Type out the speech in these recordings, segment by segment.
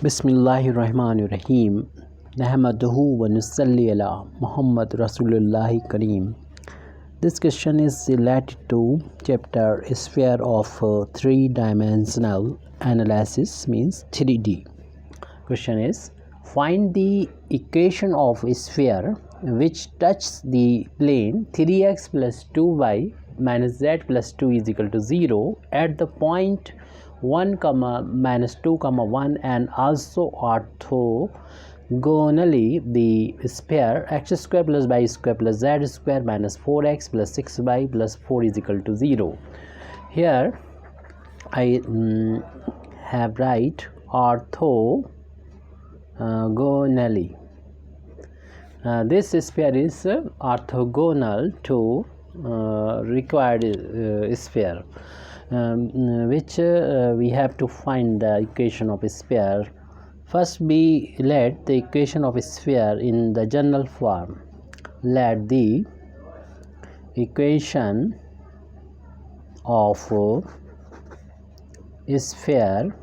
Bismillahirrahmanirrahim. Nahmaduhu wa nusalli ala Muhammad Rasulullah Kareem. This question is related to chapter sphere of three-dimensional analysis, means 3D. Question is, find the equation of a sphere which touches the plane 3x plus 2y minus z plus 2 is equal to 0 at the point 1 comma minus 2 comma 1 and also orthogonally the sphere x square plus y square plus z square minus 4x plus 6y plus 4 is equal to 0. Here I have write orthogonally. This sphere is orthogonal to required sphere, which we have to find the equation of a sphere. First we let the equation of a sphere in the general form. Let the equation of a sphere,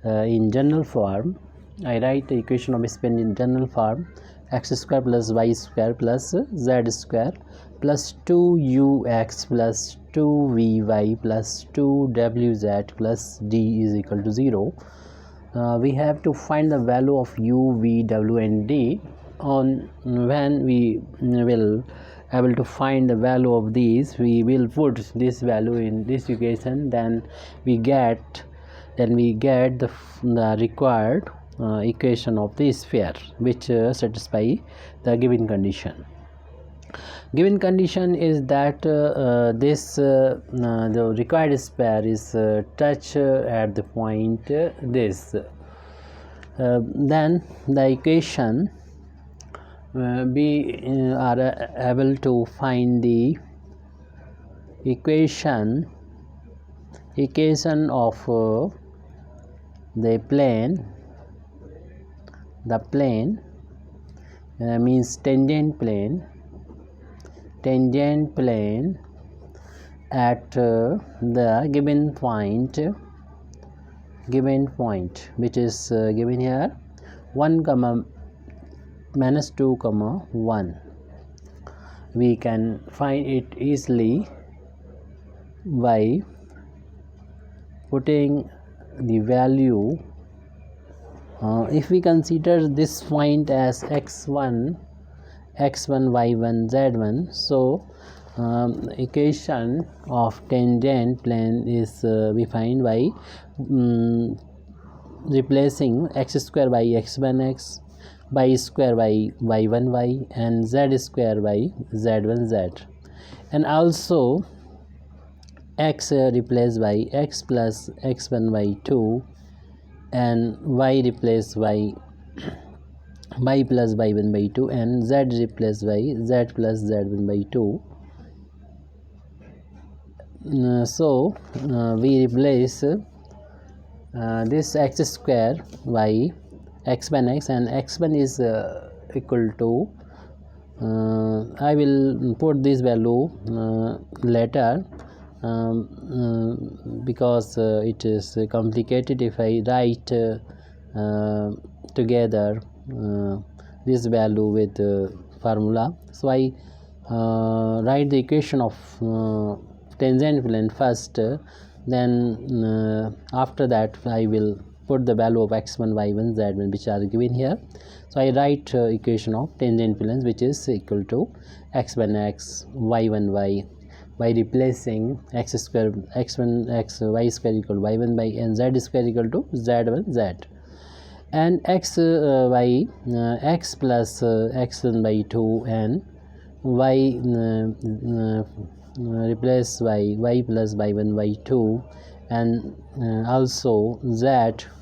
in general form. I write the equation of a sphere in general form: x square plus y square plus z square plus 2ux plus 2vy plus 2wz plus d is equal to 0. We have to find the value of u, v, w and d. On when we will able to find the value of these, we will put this value in this equation, then we get the required equation of the sphere, which satisfy the given condition. Given condition is that the required sphere is touch at the point this. Then the equation we are able to find the equation of the plane. The plane means tangent plane at the given point, which is given here 1 comma minus 2 comma 1. We can find it easily by putting the value. If we consider this point as x1, y1, z1, so equation of tangent plane is we find by replacing x square by x1x, y square by y1y and z square by z1z, and also x replaced by x plus x1 by 2 and y replaced by y plus y1 by 2 and z replaced by z plus z1 by 2. So we replace this x square by x1 x, and x1 is equal to I will put this value later because it is complicated if I write together this value with formula. So I write the equation of tangent plane first, then after that I will put the value of x1, y1, z1 which are given here. So I write equation of tangent planes, which is equal to x1x, y1y, by replacing x square x1 x, y square equal to y1 by and z square equal to z1 z, and x x plus x1 by 2 and y replace y plus y1 by 2 and also z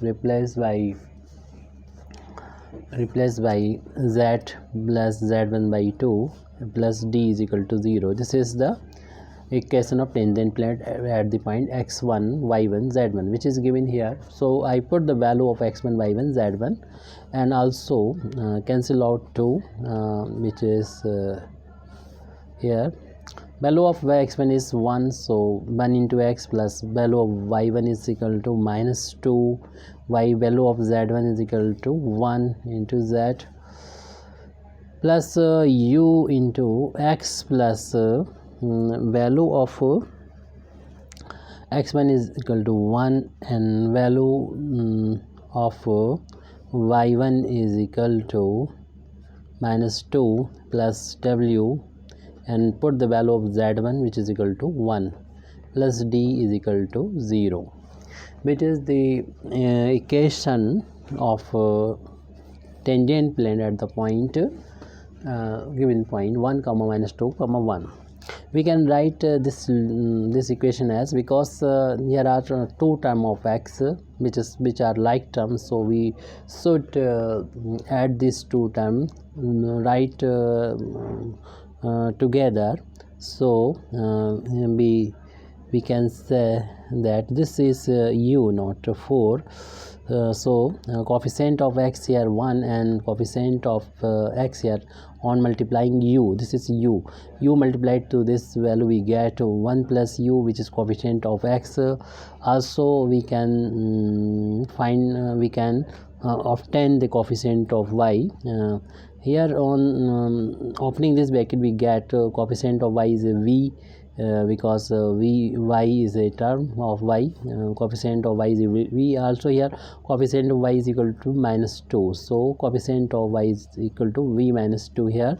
replaced by z plus z1 by 2 plus d is equal to 0. This is the equation of tangent plane at the point x1, y1, z1, which is given here. So I put the value of x1, y1, z1 and also cancel out 2 which is here value of y(x1) is 1, so 1 into x plus value of y1 is equal to minus 2, y value of z1 is equal to 1 into z plus u into x plus value of x1 is equal to 1 and value of y1 is equal to minus 2 plus w, and put the value of z1 which is equal to 1 plus d is equal to 0, which is the equation of tangent plane at the point given point 1 comma minus 2 comma 1. We can write this equation as, because here are two terms of x which are like terms, so we should add these two terms, write together. So we can say that this is u not 4. So coefficient of x here 1 and coefficient of x here, on multiplying u, this is u multiplied to this value we get 1 plus u, which is coefficient of x. Also we can obtain the coefficient of y. Here on opening this bracket we get coefficient of y is a v, because y is a term of y, coefficient of y is v. Also here coefficient of y is equal to minus 2, so coefficient of y is equal to v minus 2 here.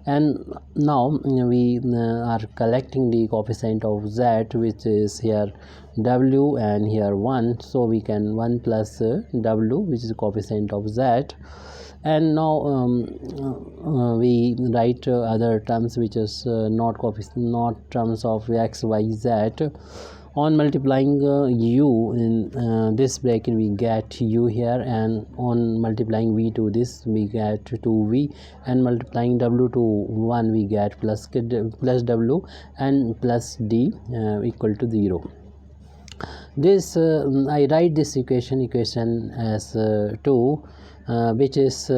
And now we are collecting the coefficient of z, which is here w and here 1, so we can 1 plus w, which is coefficient of z. And now we write other terms which is not terms of x, y, z. On multiplying u in this bracket we get u here, and on multiplying v to this we get 2v, and multiplying w to 1 we get plus w and plus d equal to 0. This I write this equation as 2, which is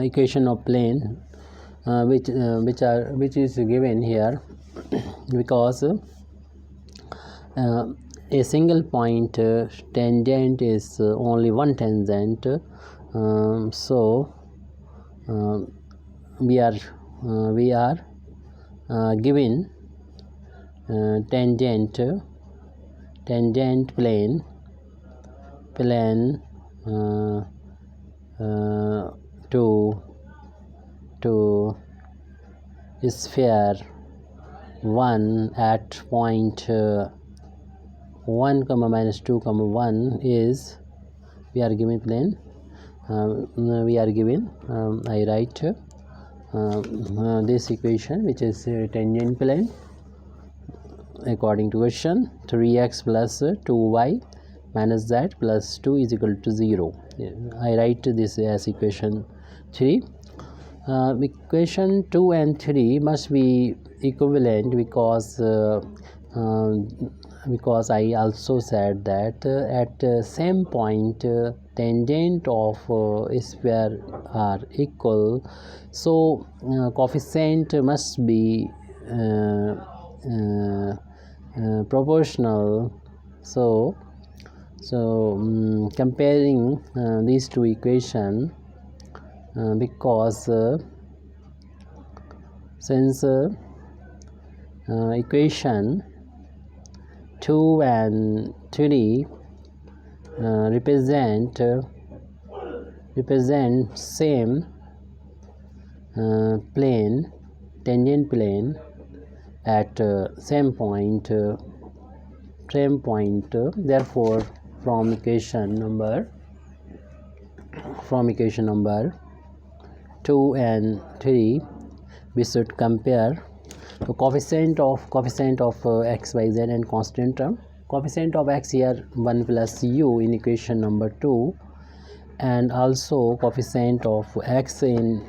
equation of plane, which is given here because a single point tangent is only one tangent. So we are given tangent plane to sphere 1 at point 1 comma minus 2 comma 1 is, we are given plane, I write this equation, which is tangent plane according to question 3x plus 2y minus z plus 2 is equal to 0. I write this as equation 3. Equation 2 and 3 must be equivalent, because I also said that at same point tangent of sphere are equal, so coefficient must be proportional. So comparing these two equations, because since equation 2 and 3 represent same plane, tangent plane at same point, therefore from equation number 2 and 3 we should compare the coefficient of x, y, z and constant term. Coefficient of x here 1 plus u in equation number 2, and also coefficient of x in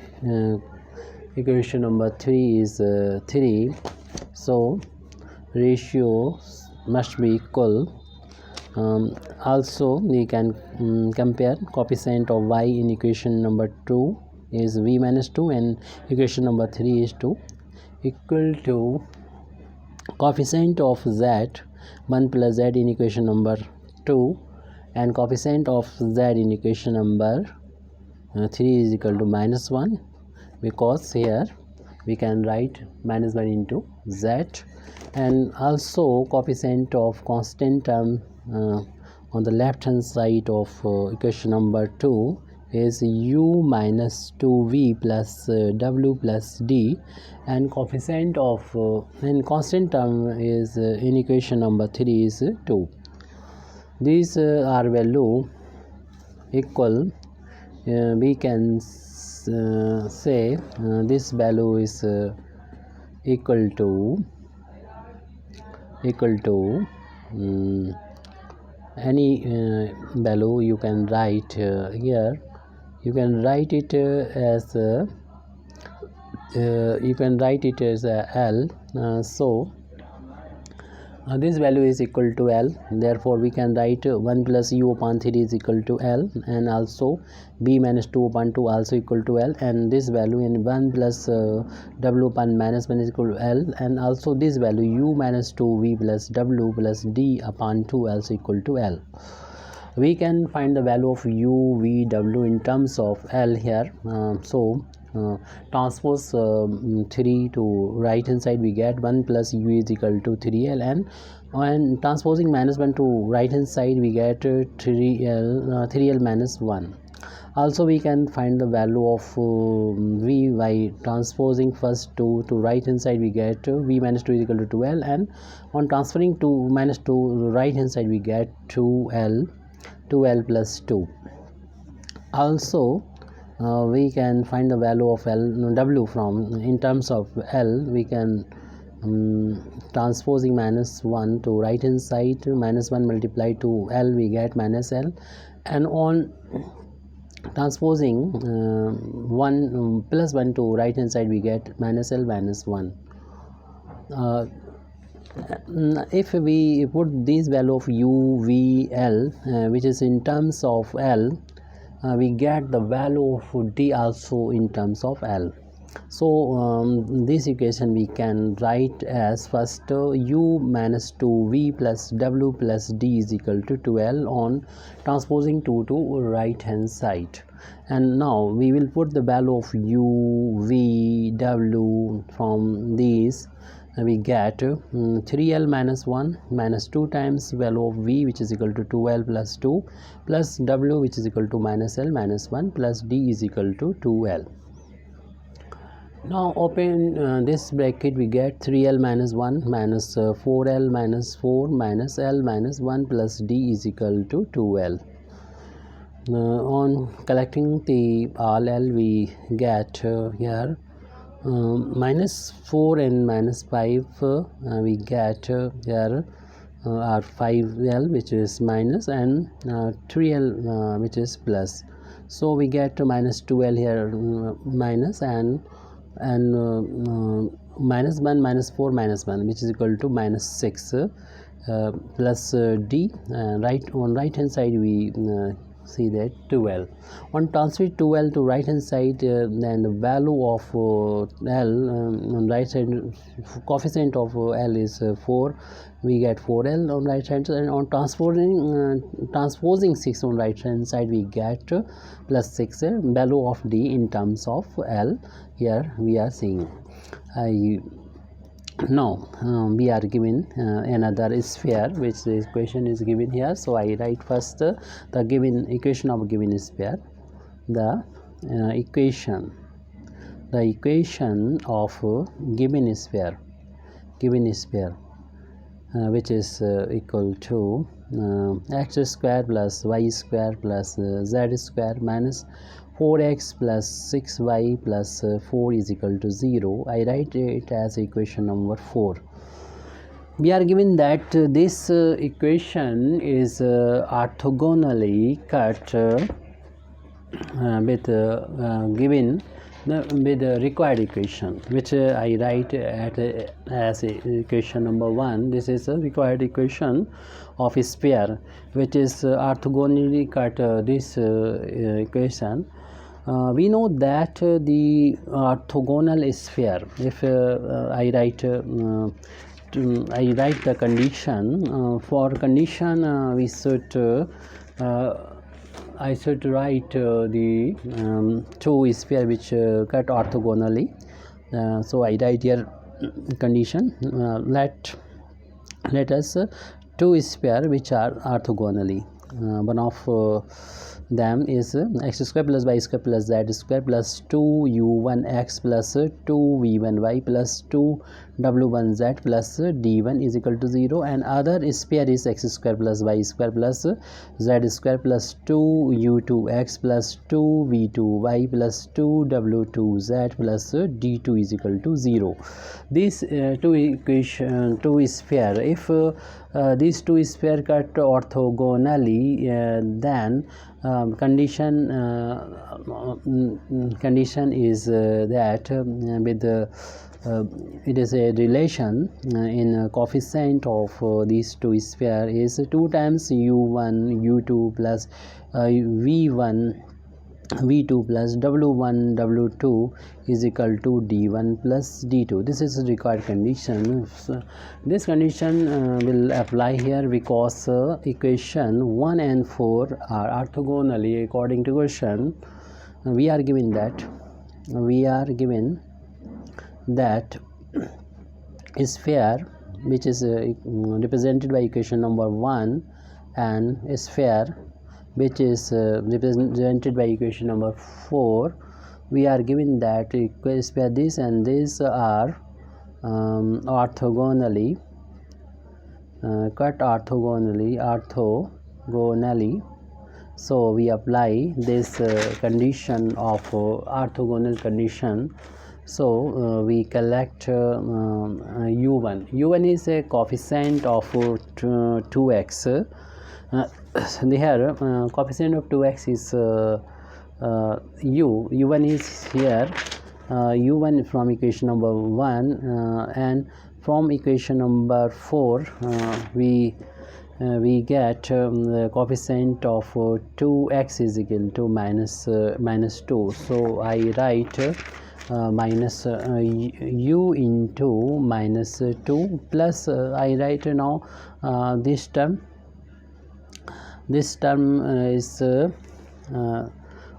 equation number 3 is 3, so ratios must be equal. Also we can compare coefficient of y in equation number 2 is v minus 2, and equation number 3 is 2 equal to coefficient of z 1 plus z in equation number 2 and coefficient of z in equation number 3 is equal to minus 1, because here we can write minus 1 into z, and also coefficient of constant term on the left hand side of equation number 2 is u minus 2v plus w plus d, and coefficient of and constant term is in equation number 3 is 2. These are value equal, we can say this value is equal to any value you can write here. You can write it as L. So this value is equal to L, therefore we can write 1 plus u upon 3 is equal to L, and also b minus 2 upon 2 also equal to L, and this value in 1 plus w upon minus 1 is equal to L, and also this value u minus 2v plus w plus d upon 2 also equal to L. We can find the value of u, v, w in terms of L here. Transpose 3 to right hand side, we get 1 plus u is equal to 3L, and transposing minus 1 to right hand side, we get 3L minus 1. Also we can find the value of v by transposing first 2 to right hand side, we get v minus 2 is equal to 2L, and on transferring to minus 2 to right hand side, we get 2L plus 2. Also we can find the value of w from in terms of L. We can transposing minus 1 to right hand side, minus 1 multiplied to L, we get minus L, and on transposing 1 plus 1 to right hand side, we get minus L minus 1. If we put this value of u, v, L which is in terms of L, we get the value of d also in terms of L. So this equation we can write as first u minus 2v plus w plus d is equal to 2L on transposing 2 to right hand side. And now we will put the value of u, v, w from these. We get 3L minus 1 minus 2 times value of v, which is equal to 2L plus 2, plus w, which is equal to minus L minus 1, plus d is equal to 2L. Now open this bracket, we get 3L minus 1 minus 4L minus 4 minus L minus 1 plus d is equal to 2L. On collecting the all L, we get here minus 4 and minus 5, we get here are 5L which is minus, and 3L which is plus. So we get minus 2L here minus, and minus 1 minus 4 minus 1 which is equal to minus 6 plus d. Right on right hand side, we see that 2L. On transfer 2L to right hand side, then the value of L on right side, coefficient of L is 4, we get 4L on right hand side, and on transposing 6 on right hand side, we get plus 6 value of d in terms of L. Here we are seeing. Now we are given another sphere, which the equation is given here. So I write first the given equation of given sphere. The equation of given sphere, which is equal to x square plus y square plus z square minus 4x plus 6y plus 4 is equal to 0. I write it as equation number 4. We are given that this equation is orthogonally cut with given with the required equation, which I write as equation number 1. This is a required equation of a sphere which is orthogonally cut this equation we know that the orthogonal sphere, if I write the condition, for condition we should I should write the two sphere which cut orthogonally. So I write here condition, let us two sphere which are orthogonally. One of them is x square plus y square plus z square plus 2u1x plus 2v1y plus 2w1z plus d1 is equal to 0, and other sphere is x square plus y square plus z square plus 2u2x plus 2v2y plus 2w2z plus d2 is equal to 0. These two sphere, if these two sphere cut orthogonally, then condition is that with it is a relation in coefficient of these two sphere is 2 times u1 u2 plus v1 v2 plus w1 w2 is equal to d1 plus d2. This is a required condition. So this condition will apply here because equation 1 and 4 are orthogonally according to question. We are given that sphere which is represented by equation number 1 and a sphere which is represented by equation number 4. We are given that sphere this and this are orthogonally cut orthogonally. So we apply this condition of orthogonal condition. So we collect u1 is a coefficient of 2x. Here coefficient of 2x is u1 is here u1 from equation number 1 and from equation number 4 we get the coefficient of 2x is equal to minus 2. So I write minus u into minus 2 plus I write now this term is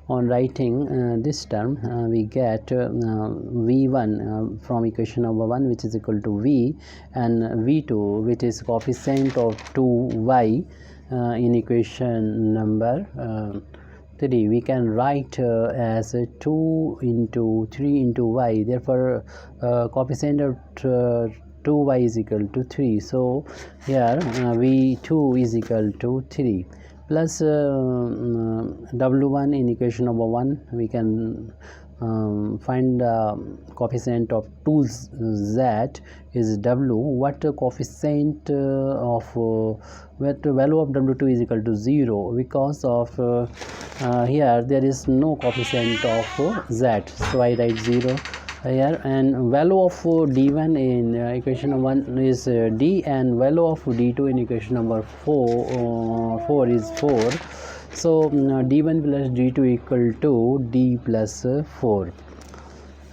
on writing this term we get v1 from equation number 1 which is equal to v, and v2 which is coefficient of 2y in equation number 3 we can write as 2 into 3 into y. Therefore coefficient of 2y is equal to 3. So here v2 is equal to 3 plus w1 in equation number 1 we can find the coefficient of 2z is w. What coefficient of what value of w2 is equal to 0 because of here there is no coefficient of z, so I write 0 here, and value of d1 in equation number 1 is d, and value of d2 in equation number 4 is 4. So d1 plus d2 equal to d plus 4.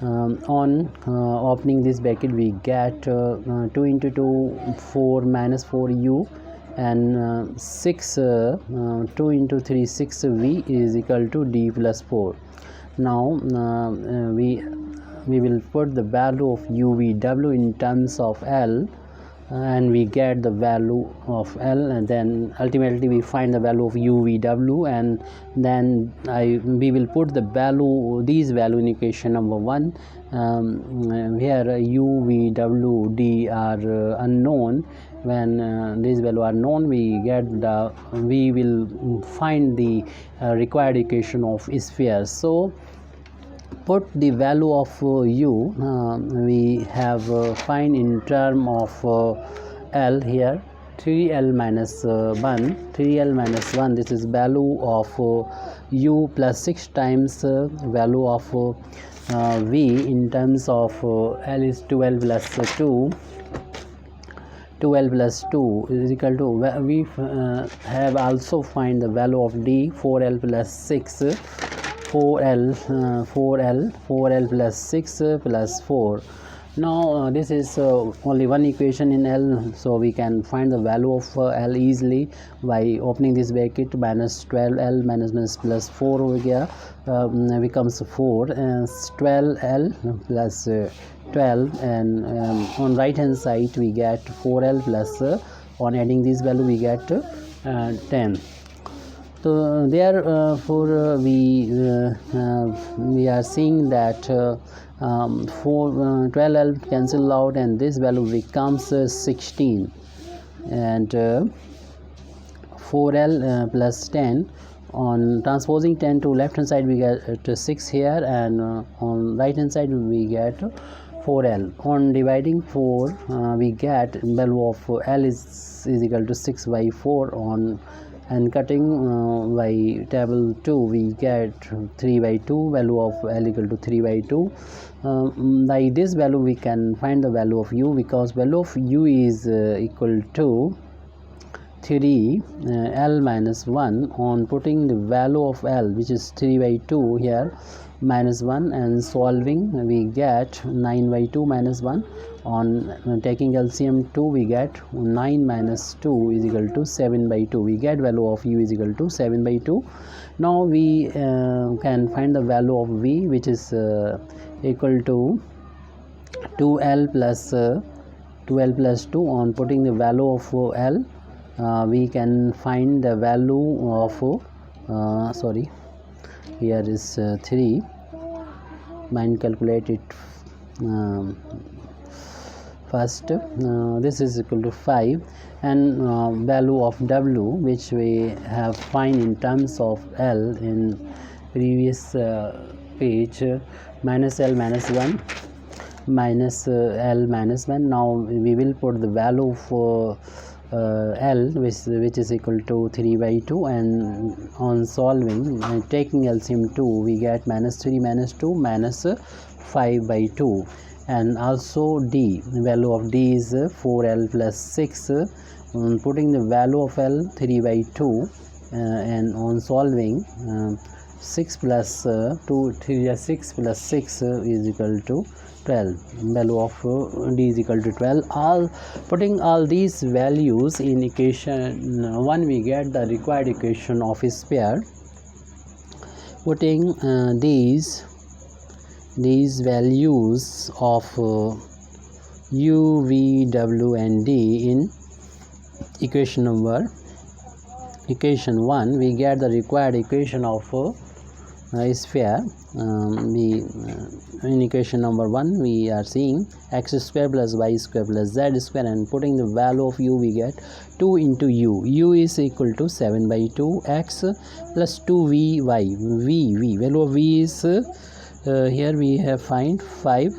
On opening this bracket we get 2 into 2 4 minus 4u, and 6 2 into 3 6v is equal to d plus 4. Now we will put the value of uvw in terms of L, and we get the value of L, and then ultimately we find the value of uvw, and then we will put the these value in equation number 1. Here uvw d are unknown. When these value are known, we will find the required equation of sphere. So put the value of u we have find in term of L here 3L minus 1 this is value of u plus 6 times value of v in terms of L is 12 plus 2 is equal to we have also find the value of d 4L plus 6 4L plus 6 plus 4. Now this is only one equation in L, so we can find the value of L easily by opening this bracket. Minus 12L minus plus 4 over here becomes 4, and 12L plus 12, and on right hand side we get 4L plus on adding this value we get 10. So therefore we are seeing that 12L cancel out and this value becomes 16, and 4L plus 10. On transposing 10 to left hand side we get 6 here, and on right hand side we get 4L. On dividing 4 we get value of L is equal to 6 by 4 on, and cutting by table 2 we get 3 by 2, value of L equal to 3 by 2. By this value we can find the value of U, because value of U is equal to 3 L minus 1. On putting the value of L, which is 3 by 2 here, minus 1, and solving we get 9 by 2 minus 1. On taking LCM 2 we get 9 minus 2 is equal to 7 by 2. We get value of U is equal to 7 by 2. Now we can find the value of V, which is equal to 2L plus 2. On putting the value of L we can find the value of here is 3. Mind calculate it first. This is equal to 5, and value of W, which we have find in terms of L in previous page, minus L minus 1 minus L minus 1. Now we will put the value for L, which is equal to 3 by 2, and on solving taking LCM 2 we get minus 3 minus 2 minus 5 by 2. And also D, value of D is 4L plus 6. Putting the value of L 3 by 2, and on solving 6 plus 2, 3 is 6 plus 6 is equal to 12. Value of D is equal to 12. Putting all these values in equation 1 we get the required equation of a sphere. Putting these values of U, V, W and D in equation 1 we get the required equation of a sphere. In equation number 1 we are seeing x square plus y square plus z square, and putting the value of U we get 2 into U is equal to 7 by 2, x plus 2 y, v value of v is here we have find 5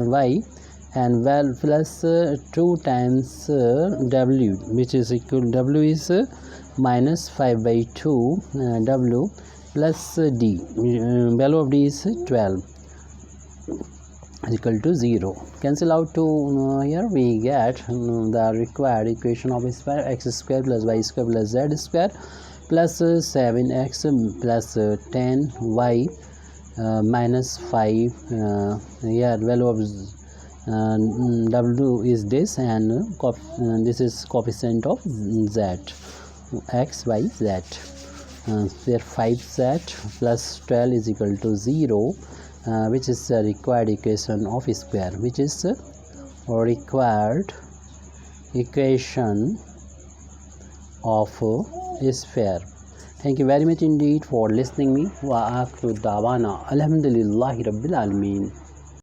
y, and well plus 2 times w, which is equal w is minus 5 by 2 w plus d. Value of d is 12 is equal to 0. Cancel out to here we get the required equation of a sphere, x square plus y square plus z square plus 7x plus 10y minus 5. Here value of w is this, and this is coefficient of z, x, y, z. There 5z plus 12 is equal to 0, which is the required equation of a square, which is required equation of a sphere. Thank you very much indeed for listening me. Wa akhiru dawana alhamdulillahi rabbil alamin.